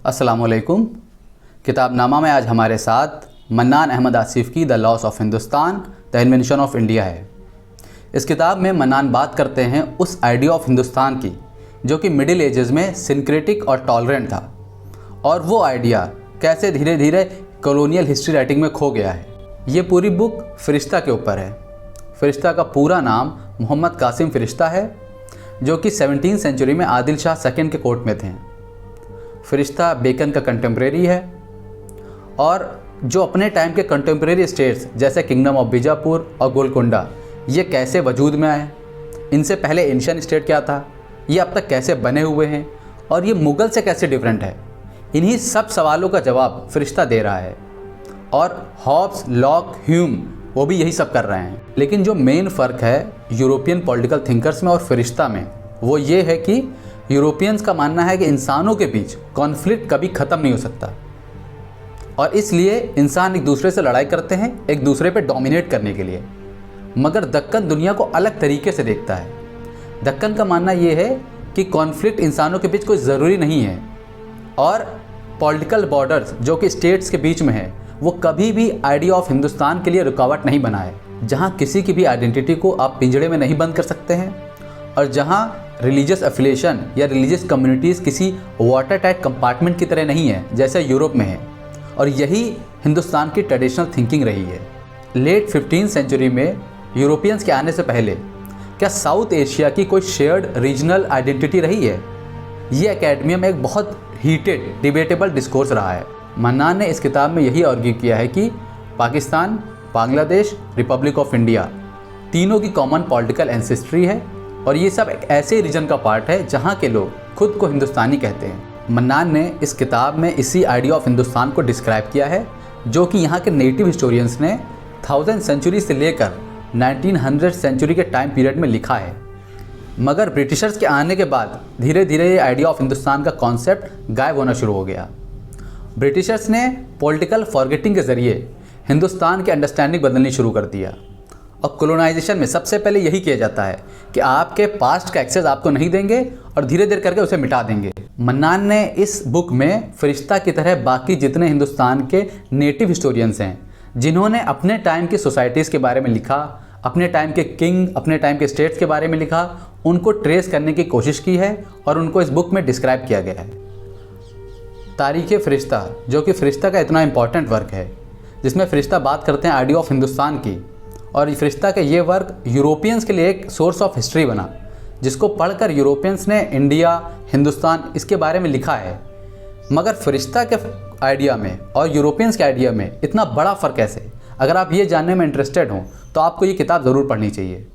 अस्सलामुअलैकुम। किताबनामा में आज हमारे साथ मन्नान अहमद आसिफ की the loss of Hindustan the invention of India है। इस किताब में मन्नान बात करते हैं उस आइडिया ऑफ हिंदुस्तान की जो कि मिडिल एजेस में सिंक्रेटिक और टॉलरेंट था, और वो आइडिया कैसे धीरे धीरे कॉलोनियल हिस्ट्री राइटिंग में खो गया है। ये पूरी बुक फ़रिश्ता के ऊपर है। फ़रिश्ता का पूरा नाम मोहम्मद कासिम फ़रिश्ता है, जो कि 17वीं सेंचुरी में आदिल शाह सेकंड के कोर्ट में थे। फ़रिश्ता बेकन का कंटेम्प्रेरी है, और जो अपने टाइम के कंटेम्प्रेरी स्टेट्स जैसे किंगडम ऑफ बीजापुर और गोलकुंडा ये कैसे वजूद में आए, इनसे पहले एशियन स्टेट क्या था, ये अब तक कैसे बने हुए हैं, और ये मुग़ल से कैसे डिफरेंट है, इन्हीं सब सवालों का जवाब फ़रिश्ता दे रहा है। और हॉब्स, लॉक, ह्यूम वो भी यही सब कर रहे हैं। लेकिन जो मेन फ़र्क है यूरोपियन पॉलिटिकल थिंकर्स में और फ़रिश्ता में, वो ये है कि यूरोपियंस का मानना है कि इंसानों के बीच कॉन्फ्लिक्ट कभी ख़त्म नहीं हो सकता, और इसलिए इंसान एक दूसरे से लड़ाई करते हैं एक दूसरे पे डोमिनेट करने के लिए। मगर दक्कन दुनिया को अलग तरीके से देखता है। दक्कन का मानना ये है कि कॉन्फ्लिक्ट इंसानों के बीच कोई ज़रूरी नहीं है, और पॉलिटिकल बॉर्डर्स जो कि स्टेट्स के बीच में है वो कभी भी आइडिया ऑफ हिंदुस्तान के लिए रुकावट नहीं बना है। जहाँ किसी की भी आइडेंटिटी को आप पिंजड़े में नहीं बंद कर सकते हैं, और जहाँ रिलीजियस एफिलिएशन या रिलीजियस कम्युनिटीज़ किसी वाटर टाइट कंपार्टमेंट की तरह नहीं है जैसे यूरोप में है, और यही हिंदुस्तान की ट्रेडिशनल थिंकिंग रही है। लेट 15वीं सेंचुरी में यूरोपियंस के आने से पहले क्या साउथ एशिया की कोई शेयर्ड रीजनल आइडेंटिटी रही है? ये एकेडमिया में एक बहुत हीटेड डिबेटेबल डिस्कोर्स रहा है। मन्नान ने इस किताब में यही आर्ग्यू किया है कि Pakistan, Bangladesh, Republic of India तीनों की कॉमन पॉलिटिकल एंसेस्ट्री है, और ये सब एक ऐसे रीजन का पार्ट है जहाँ के लोग खुद को हिंदुस्तानी कहते हैं। मन्नान ने इस किताब में इसी आइडिया ऑफ हिंदुस्तान को डिस्क्राइब किया है, जो कि यहाँ के नेटिव हिस्टोरियंस ने 1000 सेंचुरी से लेकर 1900 सेंचुरी के टाइम पीरियड में लिखा है। मगर ब्रिटिशर्स के आने के बाद धीरे धीरे ये आइडिया ऑफ हिंदुस्तान का कॉन्सेप्ट गायब होना शुरू हो गया। ब्रिटिशर्स ने पॉलिटिकल फॉरगेटिंग के ज़रिए हिंदुस्तान की अंडरस्टैंडिंग बदलनी शुरू कर दिया, और कोलोनाइजेशन में सबसे पहले यही किया जाता है कि आपके पास्ट का एक्सेस आपको नहीं देंगे और धीरे धीरे करके उसे मिटा देंगे। मन्नान ने इस बुक में फ़रिश्ता की तरह बाकी जितने हिंदुस्तान के नेटिव हिस्टोरियंस हैं जिन्होंने अपने टाइम की सोसाइटीज़ के बारे में लिखा, अपने टाइम के किंग, अपने टाइम के स्टेट्स के बारे में लिखा, उनको ट्रेस करने की कोशिश की है और उनको इस बुक में डिस्क्राइब किया गया है। तारीख़ फ़रिश्ता, जो कि फ़रिश्ता का इतना इम्पॉर्टेंट वर्क है, जिसमें फ़रिश्ता बात करते हैं आइडिया ऑफ हिंदुस्तान की, और फ़रिश्ता का ये वर्क यूरोपियंस के लिए एक सोर्स ऑफ हिस्ट्री बना, जिसको पढ़कर यूरोपियंस ने इंडिया, हिंदुस्तान इसके बारे में लिखा है। मगर फ़रिश्ता के आइडिया में और यूरोपियंस के आइडिया में इतना बड़ा फ़र्क कैसे? अगर आप ये जानने में इंटरेस्टेड हों तो आपको ये किताब ज़रूर पढ़नी चाहिए।